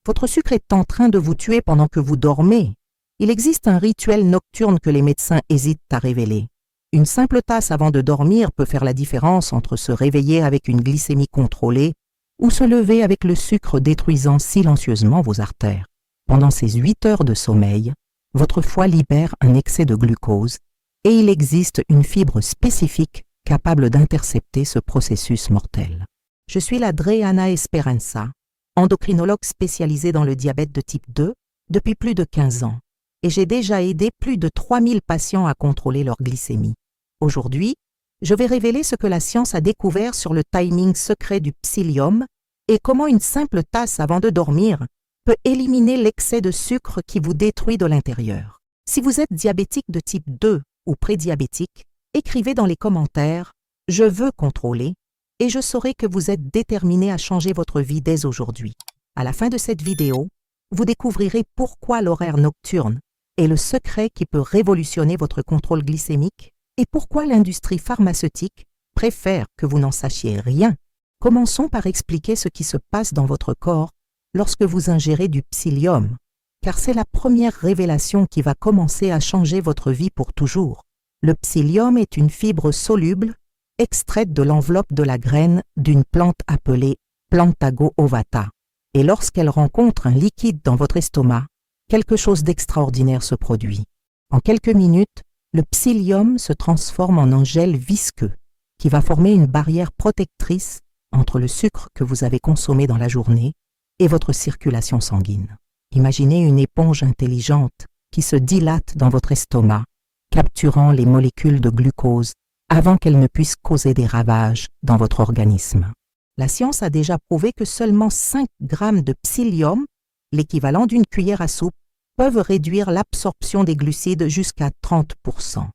Votre sucre est en train de vous tuer pendant que vous dormez. Il existe un rituel nocturne que les médecins hésitent à révéler. Une simple tasse avant de dormir peut faire la différence entre se réveiller avec une glycémie contrôlée ou se lever avec le sucre détruisant silencieusement vos artères. Pendant ces 8 heures de sommeil, votre foie libère un excès de glucose et il existe une fibre spécifique capable d'intercepter ce processus mortel. Je suis la Dreana Esperanza, endocrinologue spécialisée dans le diabète de type 2 depuis plus de 15 ans et j'ai déjà aidé plus de 3000 patients à contrôler leur glycémie. Aujourd'hui, je vais révéler ce que la science a découvert sur le timing secret du psyllium et comment une simple tasse avant de dormir peut éliminer l'excès de sucre qui vous détruit de l'intérieur. Si vous êtes diabétique de type 2 ou prédiabétique, écrivez dans les commentaires « Je veux contrôler » et je saurai que vous êtes déterminé à changer votre vie dès aujourd'hui. À la fin de cette vidéo, vous découvrirez pourquoi l'horaire nocturne est le secret qui peut révolutionner votre contrôle glycémique et pourquoi l'industrie pharmaceutique préfère que vous n'en sachiez rien. Commençons par expliquer ce qui se passe dans votre corps lorsque vous ingérez du psyllium, car c'est la première révélation qui va commencer à changer votre vie pour toujours. Le psyllium est une fibre soluble extraite de l'enveloppe de la graine d'une plante appelée Plantago ovata. Et lorsqu'elle rencontre un liquide dans votre estomac, quelque chose d'extraordinaire se produit. En quelques minutes, le psyllium se transforme en un gel visqueux qui va former une barrière protectrice entre le sucre que vous avez consommé dans la journée et votre circulation sanguine. Imaginez une éponge intelligente qui se dilate dans votre estomac, capturant les molécules de glucose avant qu'elles ne puissent causer des ravages dans votre organisme. La science a déjà prouvé que seulement 5 grammes de psyllium, l'équivalent d'une cuillère à soupe, peuvent réduire l'absorption des glucides jusqu'à 30%.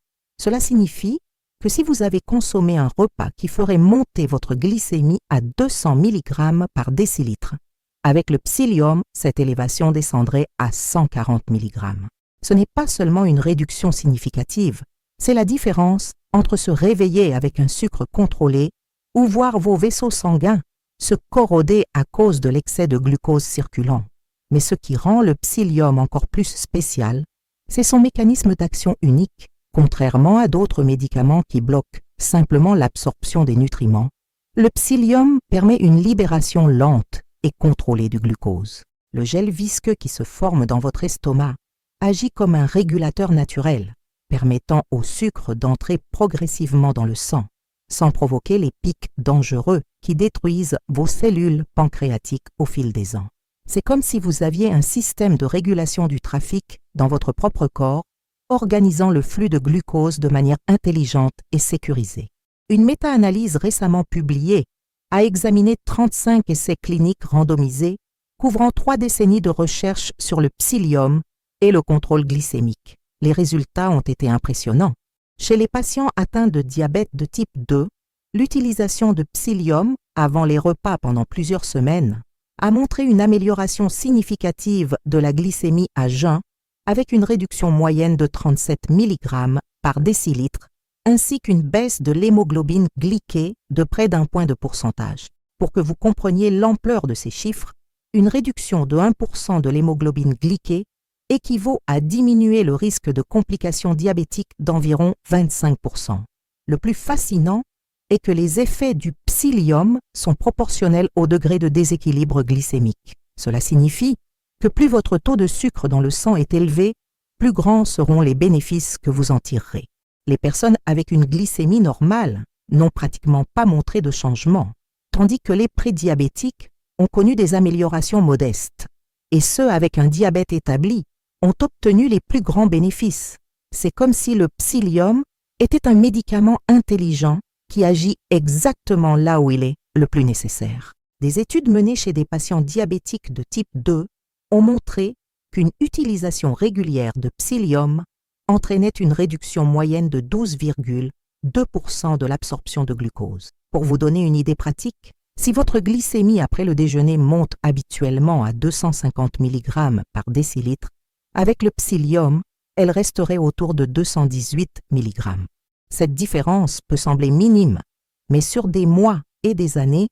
Cela signifie que si vous avez consommé un repas qui ferait monter votre glycémie à 200 mg par décilitre, avec le psyllium, cette élévation descendrait à 140 mg. Ce n'est pas seulement une réduction significative, c'est la différence entre se réveiller avec un sucre contrôlé ou voir vos vaisseaux sanguins se corroder à cause de l'excès de glucose circulant. Mais ce qui rend le psyllium encore plus spécial, c'est son mécanisme d'action unique. Contrairement à d'autres médicaments qui bloquent simplement l'absorption des nutriments, le psyllium permet une libération lente et contrôlée du glucose. Le gel visqueux qui se forme dans votre estomac agit comme un régulateur naturel, permettant au sucre d'entrer progressivement dans le sang, sans provoquer les pics dangereux qui détruisent vos cellules pancréatiques au fil des ans. C'est comme si vous aviez un système de régulation du trafic dans votre propre corps, organisant le flux de glucose de manière intelligente et sécurisée. Une méta-analyse récemment publiée a examiné 35 essais cliniques randomisés couvrant 3 décennies de recherche sur le psyllium et le contrôle glycémique. Les résultats ont été impressionnants. Chez les patients atteints de diabète de type 2, l'utilisation de psyllium avant les repas pendant plusieurs semaines a montré une amélioration significative de la glycémie à jeun avec une réduction moyenne de 37 mg par décilitre, ainsi qu'une baisse de l'hémoglobine glyquée de près d'1 point de pourcentage. Pour que vous compreniez l'ampleur de ces chiffres, une réduction de 1% de l'hémoglobine glyquée équivaut à diminuer le risque de complications diabétiques d'environ 25%. Le plus fascinant est que les effets du psyllium sont proportionnels au degré de déséquilibre glycémique. Cela signifie que plus votre taux de sucre dans le sang est élevé, plus grands seront les bénéfices que vous en tirerez. Les personnes avec une glycémie normale n'ont pratiquement pas montré de changement, tandis que les prédiabétiques ont connu des améliorations modestes, et ceux avec un diabète établi ont obtenu les plus grands bénéfices. C'est comme si le psyllium était un médicament intelligent qui agit exactement là où il est le plus nécessaire. Des études menées chez des patients diabétiques de type 2 ont montré qu'une utilisation régulière de psyllium entraînait une réduction moyenne de 12,2% de l'absorption de glucose. Pour vous donner une idée pratique, si votre glycémie après le déjeuner monte habituellement à 250 mg par décilitre, avec le psyllium, elle resterait autour de 218 mg. Cette différence peut sembler minime, mais sur des mois et des années,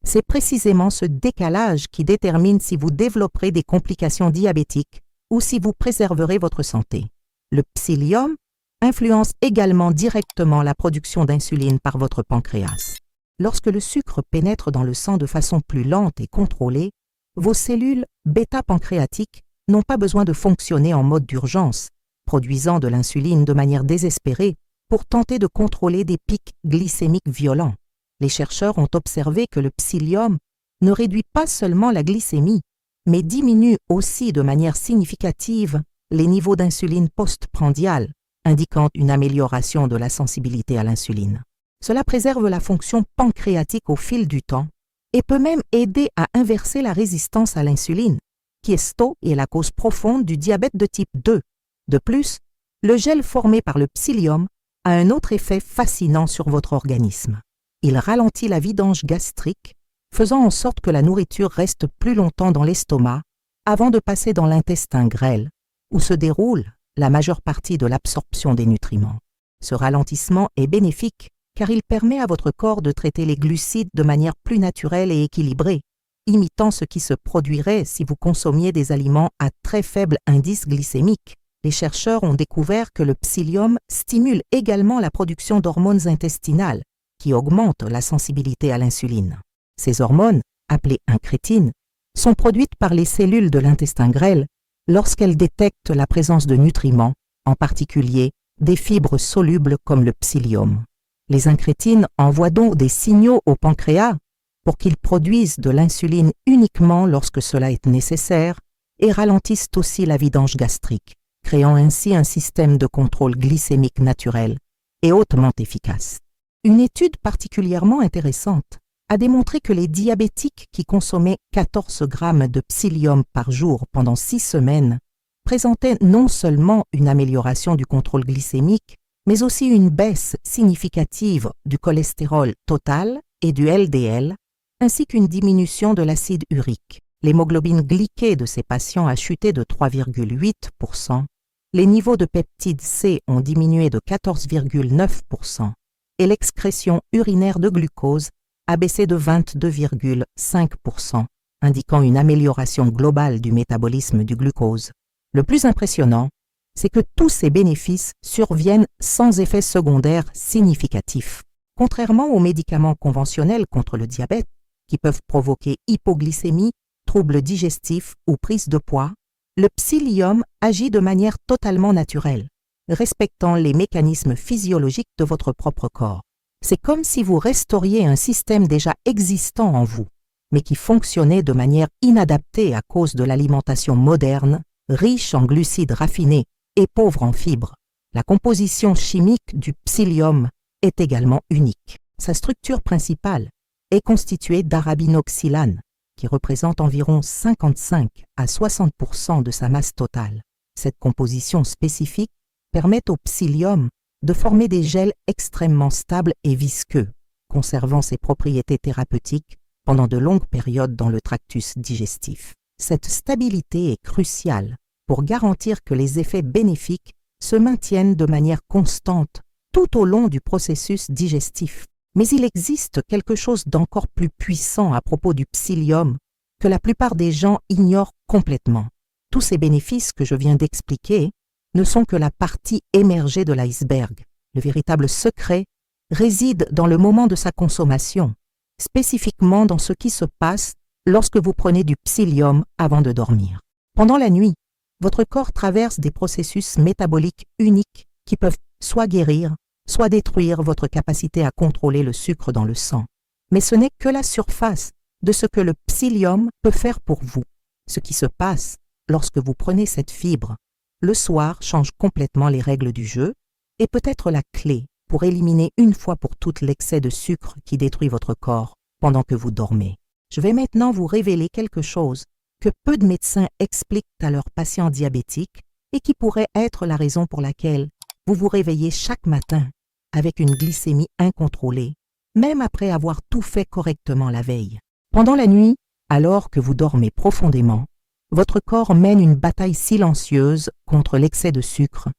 C'est précisément ce décalage qui détermine si vous développerez des complications diabétiques ou si vous préserverez votre santé. Le psyllium influence également directement la production d'insuline par votre pancréas. Lorsque le sucre pénètre dans le sang de façon plus lente et contrôlée, vos cellules bêta-pancréatiques n'ont pas besoin de fonctionner en mode d'urgence, produisant de l'insuline de manière désespérée pour tenter de contrôler des pics glycémiques violents. Les chercheurs ont observé que le psyllium ne réduit pas seulement la glycémie, mais diminue aussi de manière significative les niveaux d'insuline postprandiale, indiquant une amélioration de la sensibilité à l'insuline. Cela préserve la fonction pancréatique au fil du temps et peut même aider à inverser la résistance à l'insuline, qui est la cause profonde du diabète de type 2. De plus, le gel formé par le psyllium a un autre effet fascinant sur votre organisme. Il ralentit la vidange gastrique, faisant en sorte que la nourriture reste plus longtemps dans l'estomac avant de passer dans l'intestin grêle, où se déroule la majeure partie de l'absorption des nutriments. Ce ralentissement est bénéfique car il permet à votre corps de traiter les glucides de manière plus naturelle et équilibrée, imitant ce qui se produirait si vous consommiez des aliments à très faible indice glycémique. Les chercheurs ont découvert que le psyllium stimule également la production d'hormones intestinales, qui augmentent la sensibilité à l'insuline. Ces hormones, appelées incrétines, sont produites par les cellules de l'intestin grêle lorsqu'elles détectent la présence de nutriments, en particulier des fibres solubles comme le psyllium. Les incrétines envoient donc des signaux au pancréas pour qu'il produise de l'insuline uniquement lorsque cela est nécessaire et ralentissent aussi la vidange gastrique, créant ainsi un système de contrôle glycémique naturel et hautement efficace. Une étude particulièrement intéressante a démontré que les diabétiques qui consommaient 14 grammes de psyllium par jour pendant 6 semaines présentaient non seulement une amélioration du contrôle glycémique, mais aussi une baisse significative du cholestérol total et du LDL, ainsi qu'une diminution de l'acide urique. L'hémoglobine glyquée de ces patients a chuté de 3,8%, les niveaux de peptide C ont diminué de 14,9% et l'excrétion urinaire de glucose a baissé de 22,5%, indiquant une amélioration globale du métabolisme du glucose. Le plus impressionnant, c'est que tous ces bénéfices surviennent sans effets secondaires significatifs. Contrairement aux médicaments conventionnels contre le diabète, qui peuvent provoquer hypoglycémie, troubles digestifs ou prise de poids, le psyllium agit de manière totalement naturelle, respectant les mécanismes physiologiques de votre propre corps. C'est comme si vous restauriez un système déjà existant en vous, mais qui fonctionnait de manière inadaptée à cause de l'alimentation moderne, riche en glucides raffinés et pauvre en fibres. La composition chimique du psyllium est également unique. Sa structure principale est constituée d'arabinoxylane, qui représente environ 55 à 60% de sa masse totale. Cette composition spécifique permet au psyllium de former des gels extrêmement stables et visqueux, conservant ses propriétés thérapeutiques pendant de longues périodes dans le tractus digestif. Cette stabilité est cruciale pour garantir que les effets bénéfiques se maintiennent de manière constante tout au long du processus digestif. Mais il existe quelque chose d'encore plus puissant à propos du psyllium que la plupart des gens ignorent complètement. Tous ces bénéfices que je viens d'expliquer ne sont que la partie émergée de l'iceberg. Le véritable secret réside dans le moment de sa consommation, spécifiquement dans ce qui se passe lorsque vous prenez du psyllium avant de dormir. Pendant la nuit, votre corps traverse des processus métaboliques uniques qui peuvent soit guérir, soit détruire votre capacité à contrôler le sucre dans le sang. Mais ce n'est que la surface de ce que le psyllium peut faire pour vous. Ce qui se passe lorsque vous prenez cette fibre le soir change complètement les règles du jeu et peut être la clé pour éliminer une fois pour toutes l'excès de sucre qui détruit votre corps pendant que vous dormez. Je vais maintenant vous révéler quelque chose que peu de médecins expliquent à leurs patients diabétiques et qui pourrait être la raison pour laquelle vous vous réveillez chaque matin avec une glycémie incontrôlée, même après avoir tout fait correctement la veille. Pendant la nuit, alors que vous dormez profondément, votre corps mène une bataille silencieuse contre l'excès de sucre,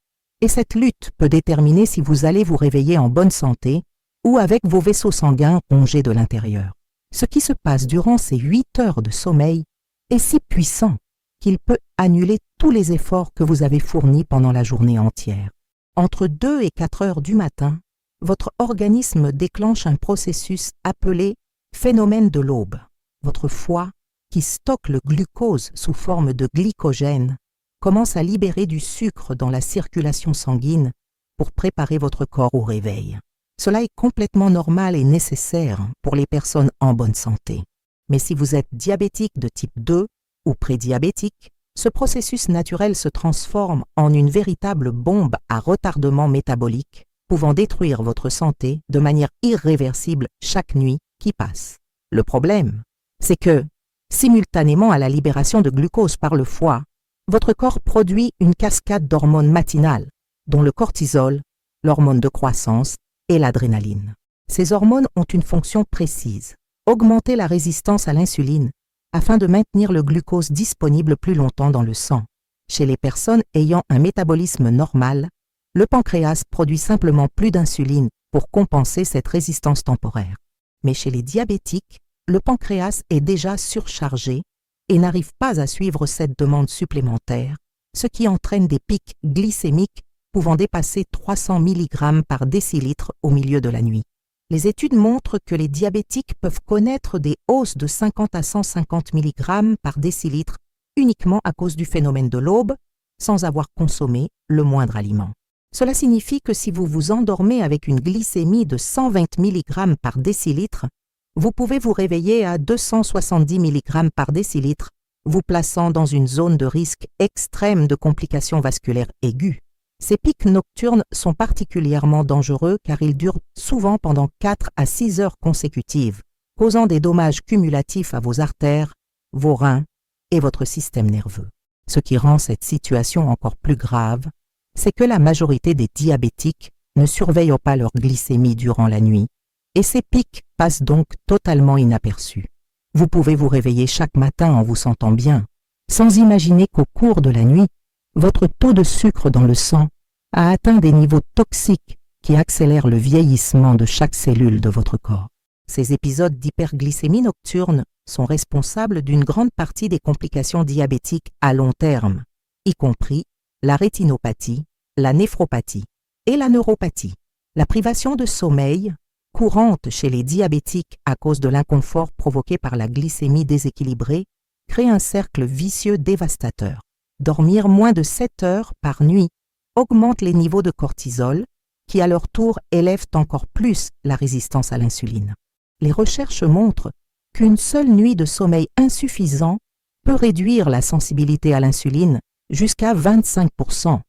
et cette lutte peut déterminer si vous allez vous réveiller en bonne santé ou avec vos vaisseaux sanguins rongés de l'intérieur. Ce qui se passe durant ces 8 heures de sommeil est si puissant qu'il peut annuler tous les efforts que vous avez fournis pendant la journée entière. Entre 2 et 4 heures du matin, votre organisme déclenche un processus appelé phénomène de l'aube. Votre foie, qui stocke le glucose sous forme de glycogène, commence à libérer du sucre dans la circulation sanguine pour préparer votre corps au réveil. Cela est complètement normal et nécessaire pour les personnes en bonne santé. Mais si vous êtes diabétique de type 2 ou prédiabétique, ce processus naturel se transforme en une véritable bombe à retardement métabolique, pouvant détruire votre santé de manière irréversible chaque nuit qui passe. Le problème, c'est que, simultanément à la libération de glucose par le foie, votre corps produit une cascade d'hormones matinales, dont le cortisol, l'hormone de croissance et l'adrénaline. Ces hormones ont une fonction précise, augmenter la résistance à l'insuline afin de maintenir le glucose disponible plus longtemps dans le sang. Chez les personnes ayant un métabolisme normal, le pancréas produit simplement plus d'insuline pour compenser cette résistance temporaire. Mais chez les diabétiques, le pancréas est déjà surchargé et n'arrive pas à suivre cette demande supplémentaire, ce qui entraîne des pics glycémiques pouvant dépasser 300 mg par décilitre au milieu de la nuit. Les études montrent que les diabétiques peuvent connaître des hausses de 50 à 150 mg par décilitre uniquement à cause du phénomène de l'aube, sans avoir consommé le moindre aliment. Cela signifie que si vous vous endormez avec une glycémie de 120 mg par décilitre, vous pouvez vous réveiller à 270 mg par décilitre, vous plaçant dans une zone de risque extrême de complications vasculaires aiguës. Ces pics nocturnes sont particulièrement dangereux car ils durent souvent pendant 4 à 6 heures consécutives, causant des dommages cumulatifs à vos artères, vos reins et votre système nerveux. Ce qui rend cette situation encore plus grave, c'est que la majorité des diabétiques ne surveillent pas leur glycémie durant la nuit, et ces pics passent donc totalement inaperçus. Vous pouvez vous réveiller chaque matin en vous sentant bien, sans imaginer qu'au cours de la nuit, votre taux de sucre dans le sang a atteint des niveaux toxiques qui accélèrent le vieillissement de chaque cellule de votre corps. Ces épisodes d'hyperglycémie nocturne sont responsables d'une grande partie des complications diabétiques à long terme, y compris la rétinopathie, la néphropathie et la neuropathie. La privation de sommeil, courante chez les diabétiques à cause de l'inconfort provoqué par la glycémie déséquilibrée, crée un cercle vicieux dévastateur. Dormir moins de 7 heures par nuit augmente les niveaux de cortisol, qui à leur tour élèvent encore plus la résistance à l'insuline. Les recherches montrent qu'une seule nuit de sommeil insuffisant peut réduire la sensibilité à l'insuline jusqu'à 25%,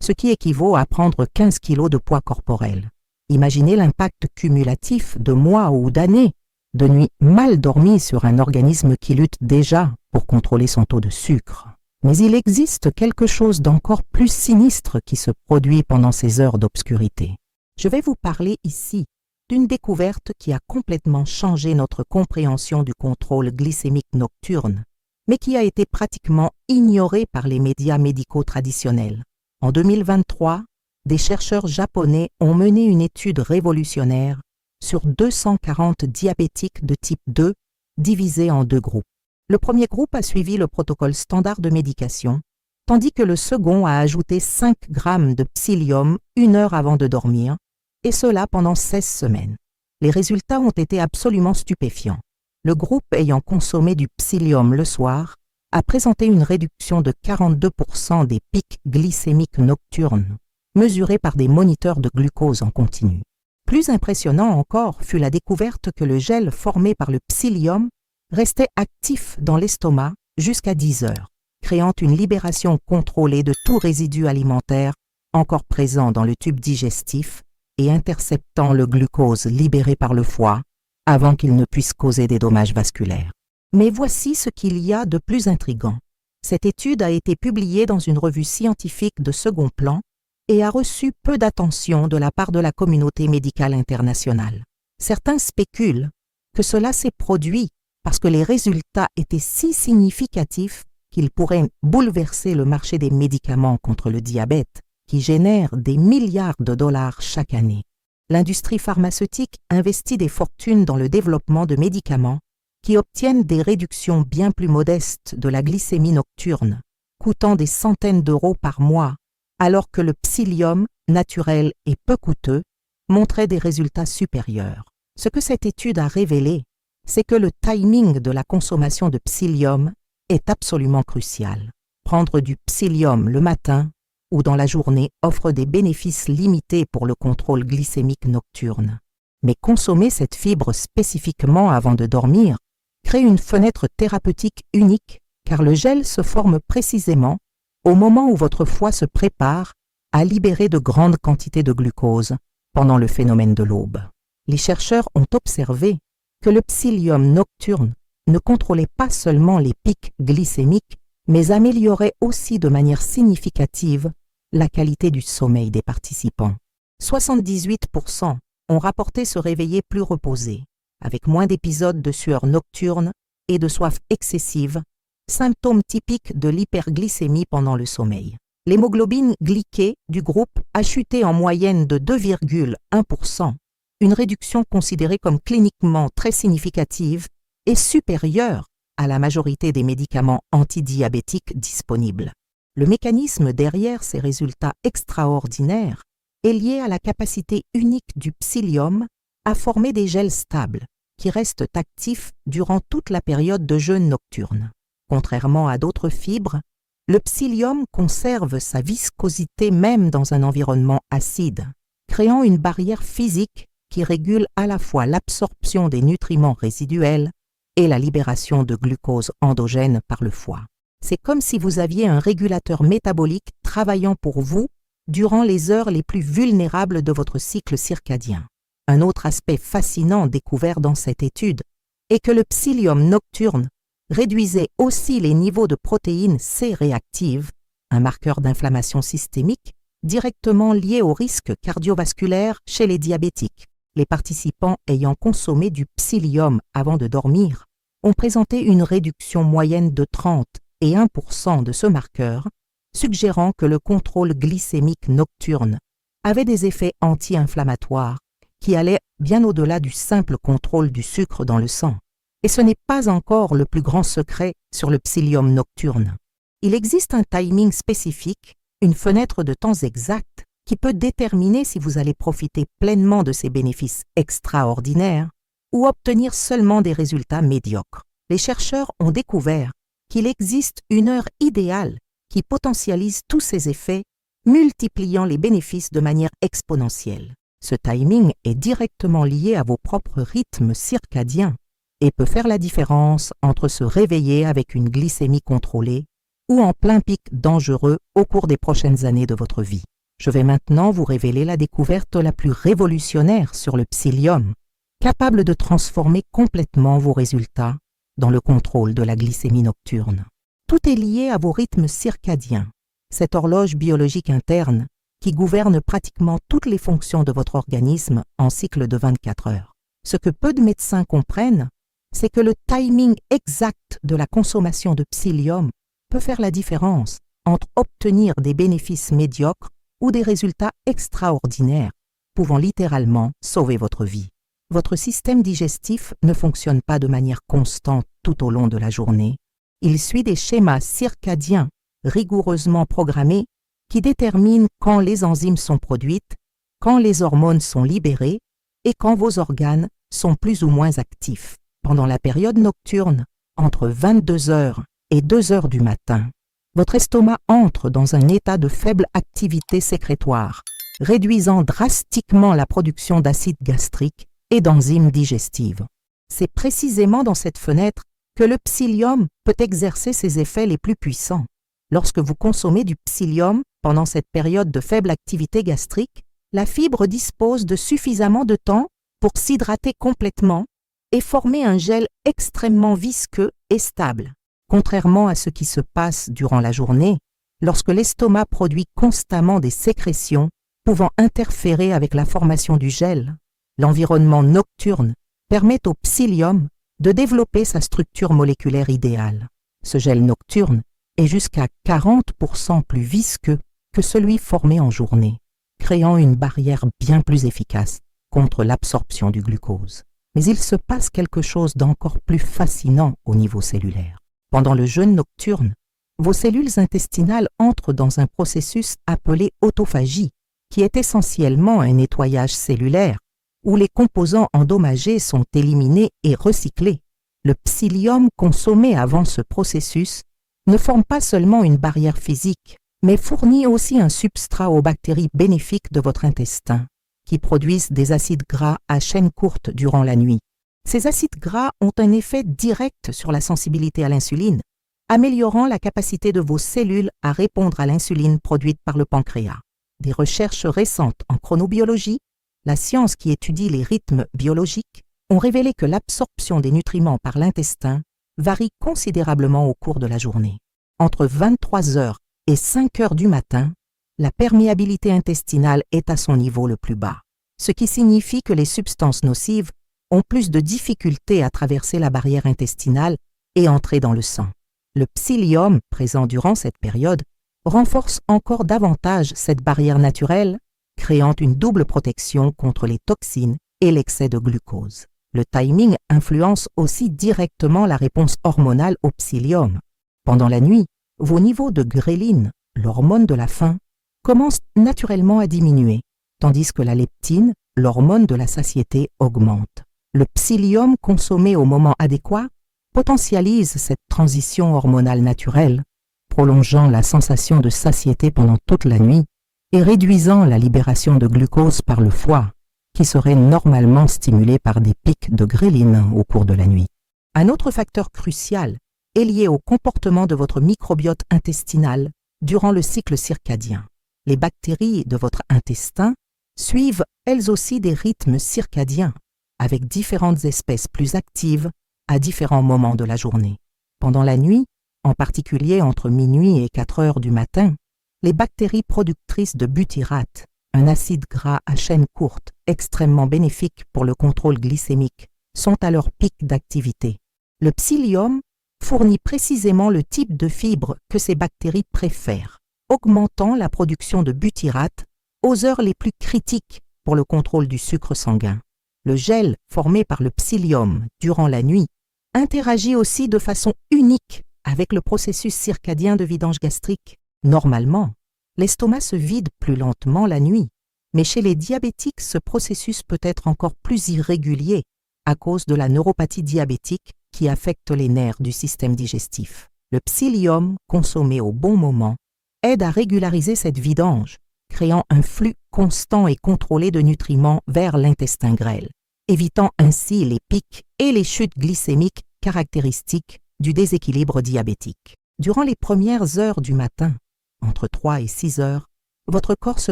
ce qui équivaut à prendre 15 kg de poids corporel. Imaginez l'impact cumulatif de mois ou d'années de nuits mal dormies sur un organisme qui lutte déjà pour contrôler son taux de sucre. Mais il existe quelque chose d'encore plus sinistre qui se produit pendant ces heures d'obscurité. Je vais vous parler ici d'une découverte qui a complètement changé notre compréhension du contrôle glycémique nocturne, mais qui a été pratiquement ignorée par les médias médicaux traditionnels. En 2023, des chercheurs japonais ont mené une étude révolutionnaire sur 240 diabétiques de type 2 divisés en 2 groupes. Le premier groupe a suivi le protocole standard de médication, tandis que le second a ajouté 5 grammes de psyllium 1 heure avant de dormir, et cela pendant 16 semaines. Les résultats ont été absolument stupéfiants. Le groupe ayant consommé du psyllium le soir a présenté une réduction de 42% des pics glycémiques nocturnes, mesurés par des moniteurs de glucose en continu. Plus impressionnant encore fut la découverte que le gel formé par le psyllium restait actif dans l'estomac jusqu'à 10 heures, créant une libération contrôlée de tout résidu alimentaire encore présent dans le tube digestif et interceptant le glucose libéré par le foie avant qu'il ne puisse causer des dommages vasculaires. Mais voici ce qu'il y a de plus intrigant. Cette étude a été publiée dans une revue scientifique de second plan et a reçu peu d'attention de la part de la communauté médicale internationale. Certains spéculent que cela s'est produit parce que les résultats étaient si significatifs qu'ils pourraient bouleverser le marché des médicaments contre le diabète, qui génère des milliards de dollars chaque année. L'industrie pharmaceutique investit des fortunes dans le développement de médicaments qui obtiennent des réductions bien plus modestes de la glycémie nocturne, coûtant des centaines d'euros par mois, alors que le psyllium, naturel et peu coûteux, montrait des résultats supérieurs. Ce que cette étude a révélé, c'est que le timing de la consommation de psyllium est absolument crucial. Prendre du psyllium le matin ou dans la journée offre des bénéfices limités pour le contrôle glycémique nocturne. Mais consommer cette fibre spécifiquement avant de dormir crée une fenêtre thérapeutique unique car le gel se forme précisément au moment où votre foie se prépare à libérer de grandes quantités de glucose pendant le phénomène de l'aube. Les chercheurs ont observé que le psyllium nocturne ne contrôlait pas seulement les pics glycémiques, mais améliorait aussi de manière significative la qualité du sommeil des participants. 78% ont rapporté se réveiller plus reposés, avec moins d'épisodes de sueur nocturne et de soif excessive, symptômes typiques de l'hyperglycémie pendant le sommeil. L'hémoglobine glyquée du groupe a chuté en moyenne de 2,1%, une réduction considérée comme cliniquement très significative et supérieure à la majorité des médicaments antidiabétiques disponibles. Le mécanisme derrière ces résultats extraordinaires est lié à la capacité unique du psyllium à former des gels stables qui restent actifs durant toute la période de jeûne nocturne. Contrairement à d'autres fibres, le psyllium conserve sa viscosité même dans un environnement acide, créant une barrière physique qui régule à la fois l'absorption des nutriments résiduels et la libération de glucose endogène par le foie. C'est comme si vous aviez un régulateur métabolique travaillant pour vous durant les heures les plus vulnérables de votre cycle circadien. Un autre aspect fascinant découvert dans cette étude est que le psyllium nocturne réduisait aussi les niveaux de protéines C réactives, un marqueur d'inflammation systémique directement lié au risque cardiovasculaire chez les diabétiques. Les participants ayant consommé du psyllium avant de dormir ont présenté une réduction moyenne de 31% de ce marqueur, suggérant que le contrôle glycémique nocturne avait des effets anti-inflammatoires qui allaient bien au-delà du simple contrôle du sucre dans le sang. Et ce n'est pas encore le plus grand secret sur le psyllium nocturne. Il existe un timing spécifique, une fenêtre de temps exacte, qui peut déterminer si vous allez profiter pleinement de ces bénéfices extraordinaires ou obtenir seulement des résultats médiocres. Les chercheurs ont découvert qu'il existe une heure idéale qui potentialise tous ces effets, multipliant les bénéfices de manière exponentielle. Ce timing est directement lié à vos propres rythmes circadiens et peut faire la différence entre se réveiller avec une glycémie contrôlée ou en plein pic dangereux au cours des prochaines années de votre vie. Je vais maintenant vous révéler la découverte la plus révolutionnaire sur le psyllium, capable de transformer complètement vos résultats dans le contrôle de la glycémie nocturne. Tout est lié à vos rythmes circadiens, cette horloge biologique interne qui gouverne pratiquement toutes les fonctions de votre organisme en cycle de 24 heures. Ce que peu de médecins comprennent, c'est que le timing exact de la consommation de psyllium peut faire la différence entre obtenir des bénéfices médiocres ou des résultats extraordinaires, pouvant littéralement sauver votre vie. Votre système digestif ne fonctionne pas de manière constante tout au long de la journée. Il suit des schémas circadiens rigoureusement programmés qui déterminent quand les enzymes sont produites, quand les hormones sont libérées et quand vos organes sont plus ou moins actifs. Pendant la période nocturne, entre 22 heures et 2 heures du matin, votre estomac entre dans un état de faible activité sécrétoire, réduisant drastiquement la production d'acide gastrique et d'enzymes digestives. C'est précisément dans cette fenêtre que le psyllium peut exercer ses effets les plus puissants. Lorsque vous consommez du psyllium pendant cette période de faible activité gastrique, la fibre dispose de suffisamment de temps pour s'hydrater complètement et former un gel extrêmement visqueux et stable. Contrairement à ce qui se passe durant la journée, lorsque l'estomac produit constamment des sécrétions pouvant interférer avec la formation du gel, l'environnement nocturne permet au psyllium de développer sa structure moléculaire idéale. Ce gel nocturne est jusqu'à 40% plus visqueux que celui formé en journée, créant une barrière bien plus efficace contre l'absorption du glucose. Mais il se passe quelque chose d'encore plus fascinant au niveau cellulaire. Pendant le jeûne nocturne, vos cellules intestinales entrent dans un processus appelé autophagie, qui est essentiellement un nettoyage cellulaire, où les composants endommagés sont éliminés et recyclés. Le psyllium consommé avant ce processus ne forme pas seulement une barrière physique, mais fournit aussi un substrat aux bactéries bénéfiques de votre intestin, qui produisent des acides gras à chaîne courte durant la nuit. Ces acides gras ont un effet direct sur la sensibilité à l'insuline, améliorant la capacité de vos cellules à répondre à l'insuline produite par le pancréas. Des recherches récentes en chronobiologie, la science qui étudie les rythmes biologiques, ont révélé que l'absorption des nutriments par l'intestin varie considérablement au cours de la journée. Entre 23 heures et 5 heures du matin, la perméabilité intestinale est à son niveau le plus bas, ce qui signifie que les substances nocives ont plus de difficultés à traverser la barrière intestinale et entrer dans le sang. Le psyllium, présent durant cette période, renforce encore davantage cette barrière naturelle, créant une double protection contre les toxines et l'excès de glucose. Le timing influence aussi directement la réponse hormonale au psyllium. Pendant la nuit, vos niveaux de gréline, l'hormone de la faim, commencent naturellement à diminuer, tandis que la leptine, l'hormone de la satiété, augmente. Le psyllium consommé au moment adéquat potentialise cette transition hormonale naturelle, prolongeant la sensation de satiété pendant toute la nuit et réduisant la libération de glucose par le foie, qui serait normalement stimulé par des pics de gréline au cours de la nuit. Un autre facteur crucial est lié au comportement de votre microbiote intestinal durant le cycle circadien. Les bactéries de votre intestin suivent elles aussi des rythmes circadiens, avec différentes espèces plus actives à différents moments de la journée. Pendant la nuit, en particulier entre minuit et 4 heures du matin, les bactéries productrices de butyrate, un acide gras à chaîne courte extrêmement bénéfique pour le contrôle glycémique, sont à leur pic d'activité. Le psyllium fournit précisément le type de fibres que ces bactéries préfèrent, augmentant la production de butyrate aux heures les plus critiques pour le contrôle du sucre sanguin. Le gel formé par le psyllium durant la nuit interagit aussi de façon unique avec le processus circadien de vidange gastrique. Normalement, l'estomac se vide plus lentement la nuit, mais chez les diabétiques, ce processus peut être encore plus irrégulier à cause de la neuropathie diabétique qui affecte les nerfs du système digestif. Le psyllium, consommé au bon moment, aide à régulariser cette vidange, créant un flux constant et contrôlé de nutriments vers l'intestin grêle, évitant ainsi les pics et les chutes glycémiques caractéristiques du déséquilibre diabétique. Durant les premières heures du matin, entre 3 et 6 heures, votre corps se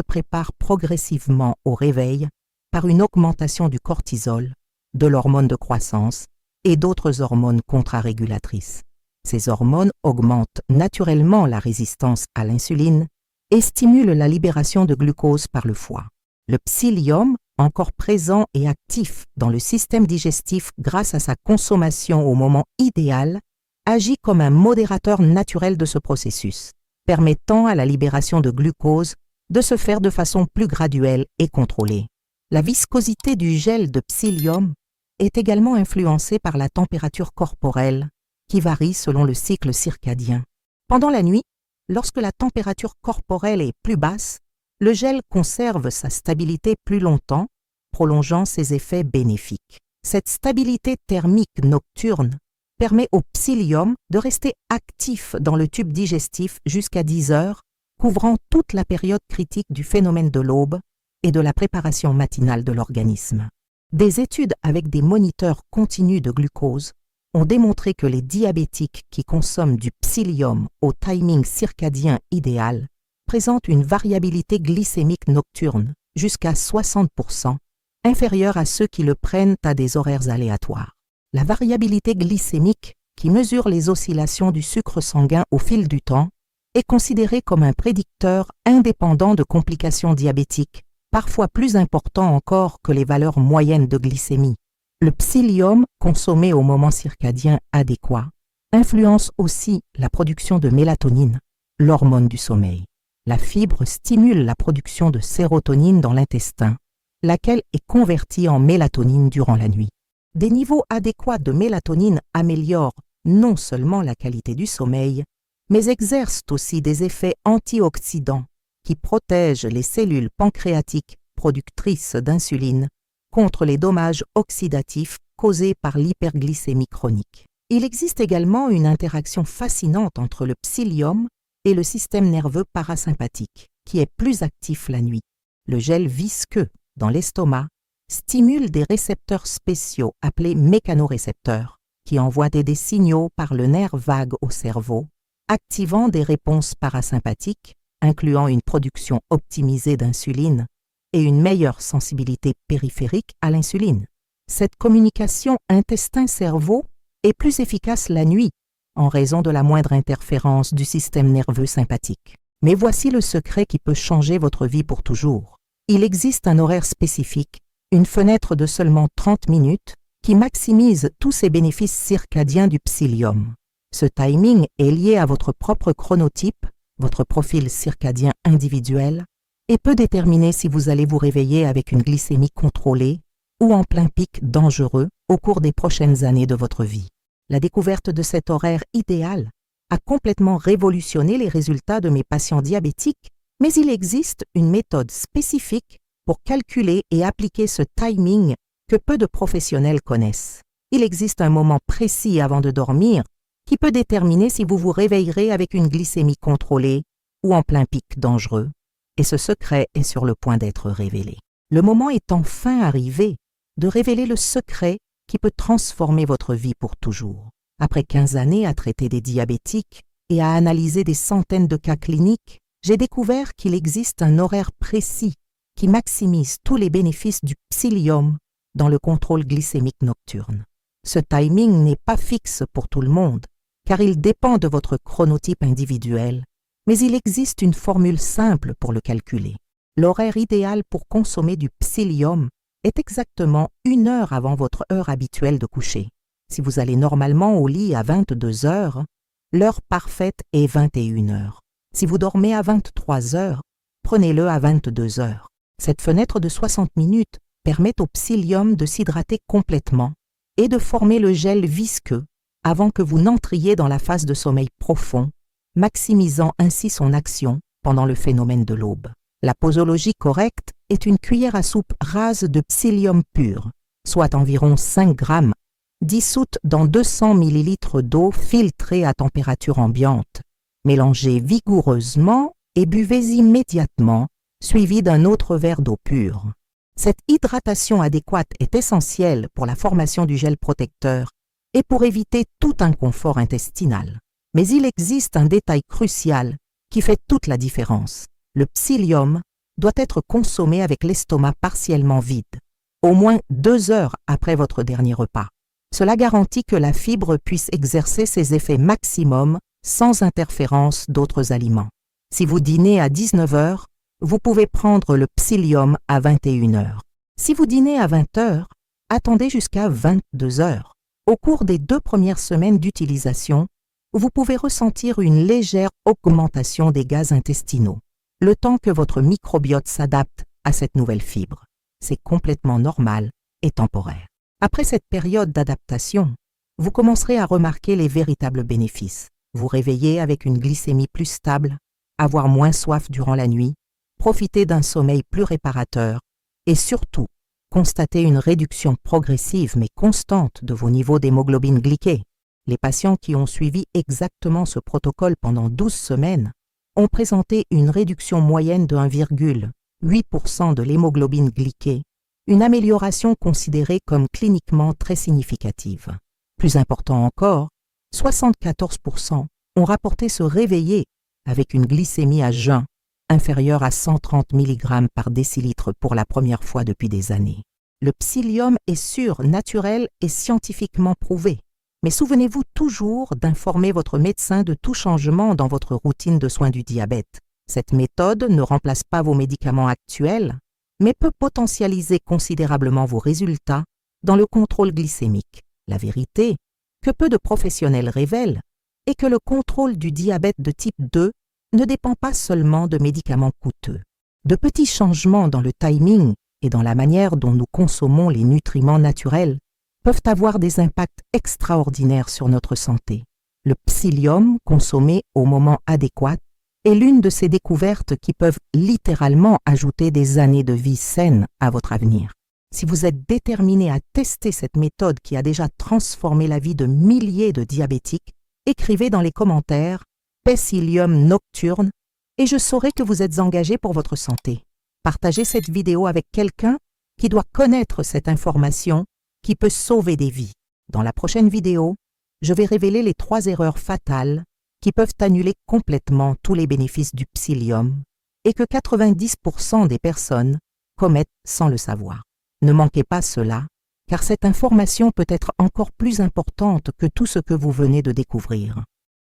prépare progressivement au réveil par une augmentation du cortisol, de l'hormone de croissance et d'autres hormones contrarégulatrices. Ces hormones augmentent naturellement la résistance à l'insuline et stimulent la libération de glucose par le foie. Le psyllium, encore présent et actif dans le système digestif grâce à sa consommation au moment idéal, agit comme un modérateur naturel de ce processus, permettant à la libération de glucose de se faire de façon plus graduelle et contrôlée. La viscosité du gel de psyllium est également influencée par la température corporelle, qui varie selon le cycle circadien. Pendant la nuit, lorsque la température corporelle est plus basse, le gel conserve sa stabilité plus longtemps, prolongeant ses effets bénéfiques. Cette stabilité thermique nocturne permet au psyllium de rester actif dans le tube digestif jusqu'à 10 heures, couvrant toute la période critique du phénomène de l'aube et de la préparation matinale de l'organisme. Des études avec des moniteurs continus de glucose ont démontré que les diabétiques qui consomment du psyllium au timing circadien idéal présentent une variabilité glycémique nocturne jusqu'à 60%, inférieure à ceux qui le prennent à des horaires aléatoires. La variabilité glycémique, qui mesure les oscillations du sucre sanguin au fil du temps, est considérée comme un prédicteur indépendant de complications diabétiques, parfois plus important encore que les valeurs moyennes de glycémie. Le psyllium, consommé au moment circadien adéquat, influence aussi la production de mélatonine, l'hormone du sommeil. La fibre stimule la production de sérotonine dans l'intestin, laquelle est convertie en mélatonine durant la nuit. Des niveaux adéquats de mélatonine améliorent non seulement la qualité du sommeil, mais exercent aussi des effets antioxydants qui protègent les cellules pancréatiques productrices d'insuline contre les dommages oxydatifs causés par l'hyperglycémie chronique. Il existe également une interaction fascinante entre le psyllium et le système nerveux parasympathique, qui est plus actif la nuit. Le gel visqueux dans l'estomac stimule des récepteurs spéciaux appelés mécanorécepteurs, qui envoient des signaux par le nerf vague au cerveau, activant des réponses parasympathiques, incluant une production optimisée d'insuline et une meilleure sensibilité périphérique à l'insuline. Cette communication intestin-cerveau est plus efficace la nuit en raison de la moindre interférence du système nerveux sympathique. Mais voici le secret qui peut changer votre vie pour toujours. Il existe un horaire spécifique, une fenêtre de seulement 30 minutes, qui maximise tous ces bénéfices circadiens du psyllium. Ce timing est lié à votre propre chronotype, votre profil circadien individuel, et peut déterminer si vous allez vous réveiller avec une glycémie contrôlée ou en plein pic dangereux au cours des prochaines années de votre vie. La découverte de cet horaire idéal a complètement révolutionné les résultats de mes patients diabétiques, mais il existe une méthode spécifique pour calculer et appliquer ce timing que peu de professionnels connaissent. Il existe un moment précis avant de dormir qui peut déterminer si vous vous réveillerez avec une glycémie contrôlée ou en plein pic dangereux, et ce secret est sur le point d'être révélé. Le moment est enfin arrivé de révéler le secret qui peut transformer votre vie pour toujours. Après 15 années à traiter des diabétiques et à analyser des centaines de cas cliniques, j'ai découvert qu'il existe un horaire précis qui maximise tous les bénéfices du psyllium dans le contrôle glycémique nocturne. Ce timing n'est pas fixe pour tout le monde, car il dépend de votre chronotype individuel, mais il existe une formule simple pour le calculer. L'horaire idéal pour consommer du psyllium est exactement 1 heure avant votre heure habituelle de coucher. Si vous allez normalement au lit à 22 heures, l'heure parfaite est 21 heures. Si vous dormez à 23 heures, prenez-le à 22 heures. Cette fenêtre de 60 minutes permet au psyllium de s'hydrater complètement et de former le gel visqueux avant que vous n'entriez dans la phase de sommeil profond, maximisant ainsi son action pendant le phénomène de l'aube. La posologie correcte est une cuillère à soupe rase de psyllium pur, soit environ 5 grammes, dissoute dans 200 ml d'eau filtrée à température ambiante. Mélangez vigoureusement et buvez immédiatement, suivi d'un autre verre d'eau pure. Cette hydratation adéquate est essentielle pour la formation du gel protecteur et pour éviter tout inconfort intestinal. Mais il existe un détail crucial qui fait toute la différence. Le psyllium doit être consommé avec l'estomac partiellement vide, au moins 2 heures après votre dernier repas. Cela garantit que la fibre puisse exercer ses effets maximum sans interférence d'autres aliments. Si vous dînez à 19 heures, vous pouvez prendre le psyllium à 21 heures. Si vous dînez à 20 heures, attendez jusqu'à 22 heures. Au cours des 2 premières semaines d'utilisation, vous pouvez ressentir une légère augmentation des gaz intestinaux, le temps que votre microbiote s'adapte à cette nouvelle fibre. C'est complètement normal et temporaire. Après cette période d'adaptation, vous commencerez à remarquer les véritables bénéfices. Vous réveiller avec une glycémie plus stable, avoir moins soif durant la nuit, profiter d'un sommeil plus réparateur et surtout, constater une réduction progressive mais constante de vos niveaux d'hémoglobine glyquée. Les patients qui ont suivi exactement ce protocole pendant 12 semaines ont présenté une réduction moyenne de 1,8% de l'hémoglobine glyquée, une amélioration considérée comme cliniquement très significative. Plus important encore, 74% ont rapporté se réveiller avec une glycémie à jeun inférieure à 130 mg par décilitre pour la première fois depuis des années. Le psyllium est sûr, naturel et scientifiquement prouvé. Mais souvenez-vous toujours d'informer votre médecin de tout changement dans votre routine de soins du diabète. Cette méthode ne remplace pas vos médicaments actuels, mais peut potentialiser considérablement vos résultats dans le contrôle glycémique. La vérité, que peu de professionnels révèlent, est que le contrôle du diabète de type 2 ne dépend pas seulement de médicaments coûteux. De petits changements dans le timing et dans la manière dont nous consommons les nutriments naturels peuvent avoir des impacts extraordinaires sur notre santé. Le psyllium, consommé au moment adéquat, est l'une de ces découvertes qui peuvent littéralement ajouter des années de vie saine à votre avenir. Si vous êtes déterminé à tester cette méthode qui a déjà transformé la vie de milliers de diabétiques, écrivez dans les commentaires « Psyllium nocturne » et je saurai que vous êtes engagé pour votre santé. Partagez cette vidéo avec quelqu'un qui doit connaître cette information qui peut sauver des vies. Dans la prochaine vidéo, je vais révéler les 3 erreurs fatales qui peuvent annuler complètement tous les bénéfices du psyllium et que 90% des personnes commettent sans le savoir. Ne manquez pas cela, car cette information peut être encore plus importante que tout ce que vous venez de découvrir.